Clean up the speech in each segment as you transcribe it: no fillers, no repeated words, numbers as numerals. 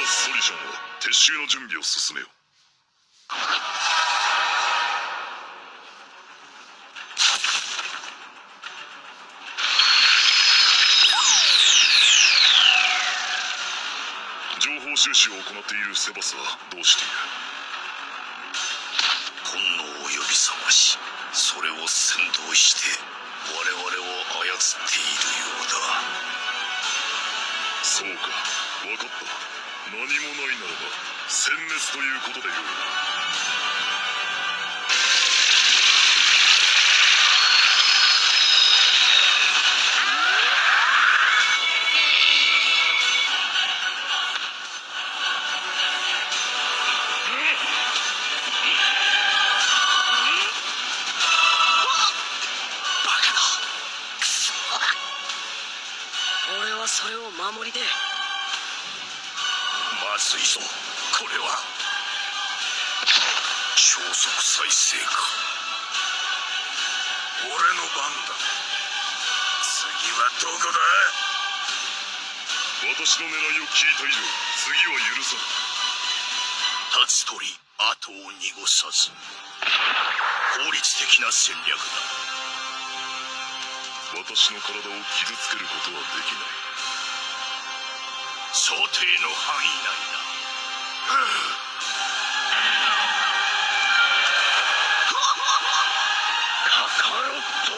ソリジョンは撤収の準備を進めよ。情報収集を行っているセバスはどうしている？本能を呼び覚まし、それを先導して我々を操っているようだ。そうか、分かった。何もないならば殲滅ということでよい。それを守りで。まずいぞ、これは。超速再生か。俺の番だ。次はどこだ？私の狙いを聞いた以上、次は許さん。立つ鳥後を濁さず、効率的な戦略だ。私の体を傷つけることはできない。想定の範囲内だ。カカロット。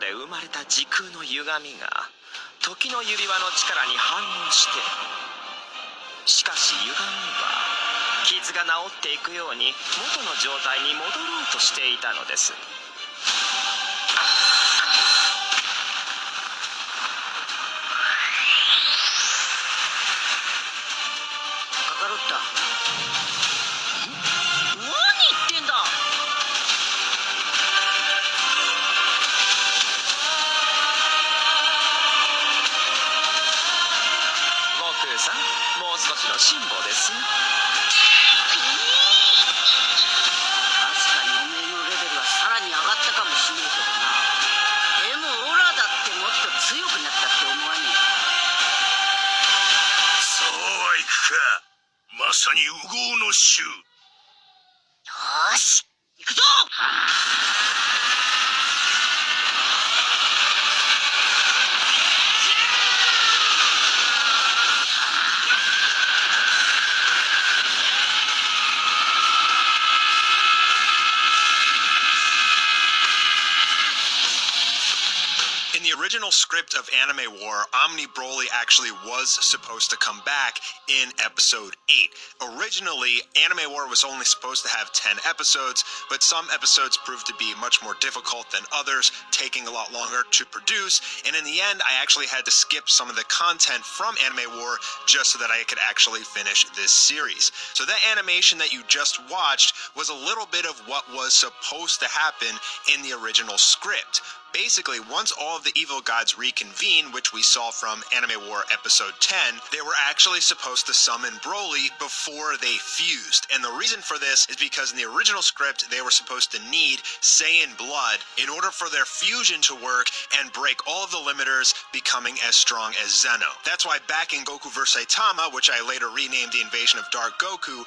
生まれた時空の歪みが時の指輪の力に反応して、しかし歪みは傷が治っていくように元の状態に戻ろうとしていたのです。カカロッタ、何言ってんだ。もう少しの辛抱ですよ。確かにおめえのレベルはさらに上がったかもしれねえけどな。でもオラだってもっと強くなったって思わねえ？そうはいくか。まさに烏合の衆。よーし、行くぞ。In the original script of Anime War, Omni Broly actually was supposed to come back in episode 8. Originally, Anime War was only supposed to have 10 episodes, but some episodes proved to be much more difficult than others, taking a lot longer to produce, and in the end, I actually had to skip some of the content from Anime War just so that I could actually finish this series. So that animation that you just watched was a little bit of what was supposed to happen in the original script. Basically, once all of the evil gods reconvene, which we saw from Anime War Episode 10, they were actually supposed to summon Broly before they fused. And the reason for this is because in the original script, they were supposed to need Saiyan blood in order for their fusion to work and break all of the limiters, becoming as strong as Zeno. That's why back in Goku vs. Saitama, which I later renamed the Invasion of Dark Goku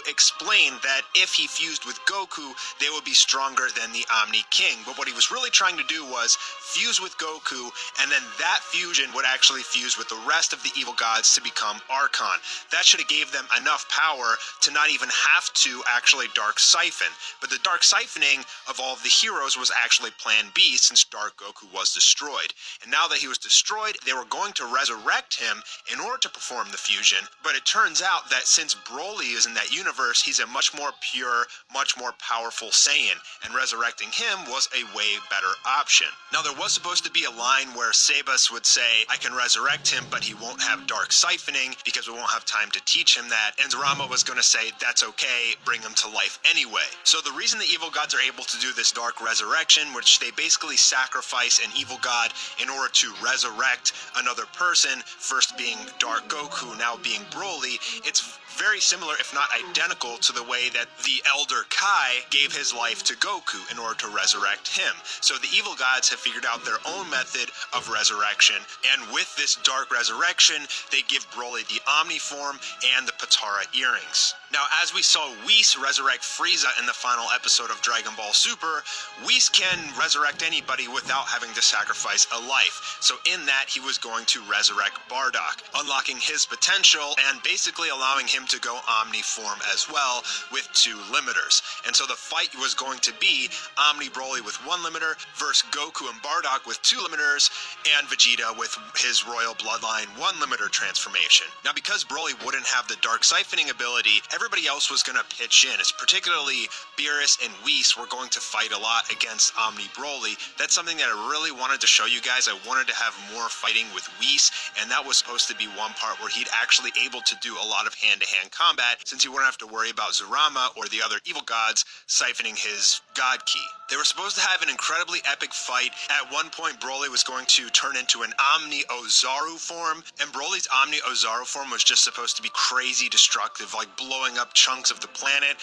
explained that if he fused with Goku, they would be stronger than the Omni King. But what he was really trying to do was fuse with Goku, and then that fusion would actually fuse with the rest of the evil gods to become Archon. That should have gave them enough power to not even have to actually Dark Siphon. But the Dark Siphoning of all of the heroes was actually Plan B, since Dark Goku was destroyed. And now that he was destroyed, they were going to resurrect him in order to perform the fusion. But it turns out that since Broly is in that universe, he's a much more pure, much more powerful Saiyan, and resurrecting him was a way better option. Now, there was supposed to be a line where Sabas would say, I can resurrect him, but he won't have Dark Siphoning because we won't have time to teach him that, and Zerama was going to say, that's okay, bring him to life anyway. So the reason the evil gods are able to do this dark resurrection, which they basically sacrifice an evil god in order to resurrect another person, first being Dark Goku, now being Broly, it's very similar, if not identical, to the way that the Elder Kai gave his life to Goku in order to resurrect him. So the evil gods have figured out their own method of resurrection, and with this dark resurrection, they give Broly the Omni form and the Patara earrings. Now, as we saw Whis resurrect Frieza in the final episode of Dragon Ball Super, Whis can resurrect anybody without having to sacrifice a life. So in that, he was going to resurrect Bardock, unlocking his potential and basically allowing him to go Omni form as well with 2 limiters. And so the fight was going to be Omni Broly with 1 limiter versus Goku and Bardock with 2 limiters, and Vegeta with his Royal Bloodline 1 limiter transformation. Now, because Broly wouldn't have the Dark Siphoning ability, everybody else was going to pitch in. It's particularly Beerus and Whis were going to fight a lot against Omni Broly. That's something that I really wanted to show you guys. I wanted to have more fighting with Whis, and that was supposed to be one part where he'd actually able to do a lot of hand-to-hand combat, since he wouldn't have to worry about Zerama or the other evil gods siphoning his god ki. They were supposed to have an incredibly epic fight. At one point, Broly was going to turn into an Omni Ozaru form, and Broly's Omni Ozaru form was just supposed to be crazy destructive, like blowing up chunks of the planet,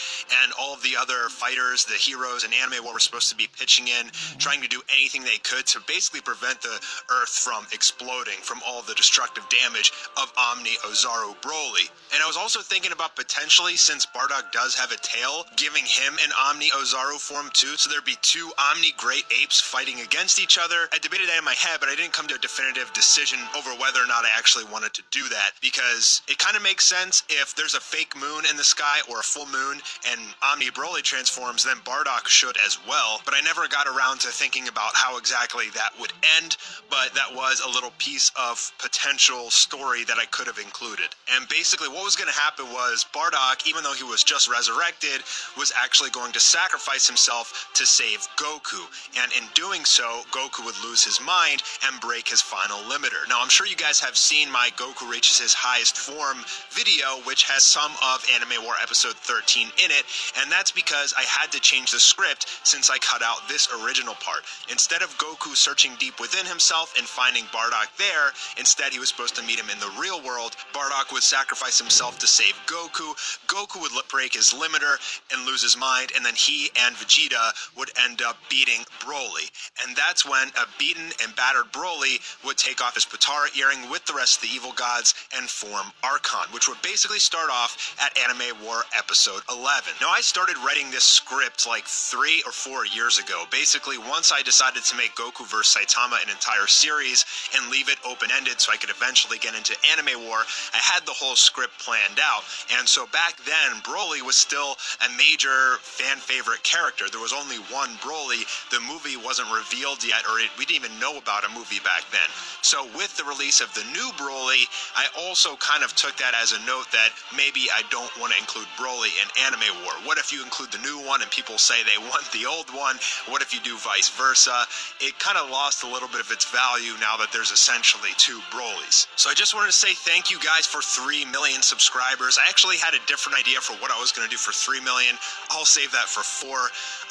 and all of the other fighters, the heroes in Anime War, were supposed to be pitching in, trying to do anything they could to basically prevent the Earth from exploding from all the destructive damage of Omni Ozaru Broly. And I was also thinking about potentially, since Bardock does have a tail, giving him an Omni Ozaru form too, so there'd be 2 Omni Great Apes fighting against each other. I debated that in my head, but I didn't come to a definitive decision over whether or not I actually wanted to do that, because it kind of makes sense if there's a fake moon in the sky or a full moon and Omni Broly transforms, then Bardock should as well. But I never got around to thinking about how exactly that would end, but that was a little piece of potential story that I could have included. And basically what was going to happen was Bardock, even though he was just resurrected, was actually going to sacrifice himself to save Goku, and in doing so, Goku would lose his mind and break his final limiter. Now, I'm sure you guys have seen my Goku reaches his highest form video, which has some of Anime War episode 13 in it, and that's because I had to change the script since I cut out this original part. Instead of Goku searching deep within himself and finding Bardock there, instead he was supposed to meet him in the real world. Bardock would sacrifice himself to save Goku. Goku would break his limiter and lose his mind, and then he and Vegeta would end up beating Broly. And that's when a beaten and battered Broly would take off his Patara earring with the rest of the evil gods and form Archon, which would basically start off at Anime War episode 11. Now, I started writing this script like 3 or 4 years ago. Basically, once I decided to make Goku vs. Saitama an entire series and leave it open-ended so I could eventually get into Anime War, I had the whole script planned out. And so back then, Broly was still a major fan favorite character. There was only one Broly. The movie wasn't revealed yet, or we didn't even know about a movie back then. So with the release of the new Broly, I also kind of took that as a note that maybe I don't want to include Broly in Anime War. What if you include the new one and people say they want the old one? What if you do vice versa? It kind of lost a little bit of its value now that there's essentially 2 Brolys. So I just wanted to say thank you guys for 3 million subscribers. I actually had a different idea for what I was going to do for 3 million. I'll save that for 4.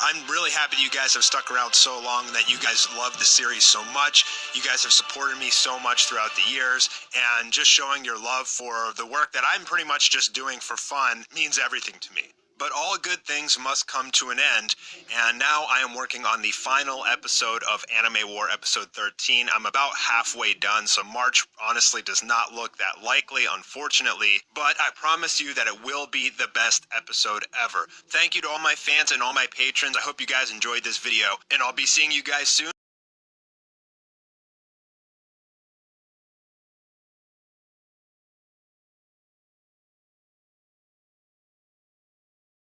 I'm really happy you guys have stuck around so long, that you guys love the series so much. You guys have supported me so much throughout the years, and just showing your love for the work that I'm pretty much just doing for fun means everything to me. But all good things must come to an end, and now I am working on the final episode of Anime War episode 13. I'm about halfway done, so March honestly does not look that likely, unfortunately, but I promise you that it will be the best episode ever. Thank you to all my fans and all my patrons. I hope you guys enjoyed this video, and I'll be seeing you guys soon.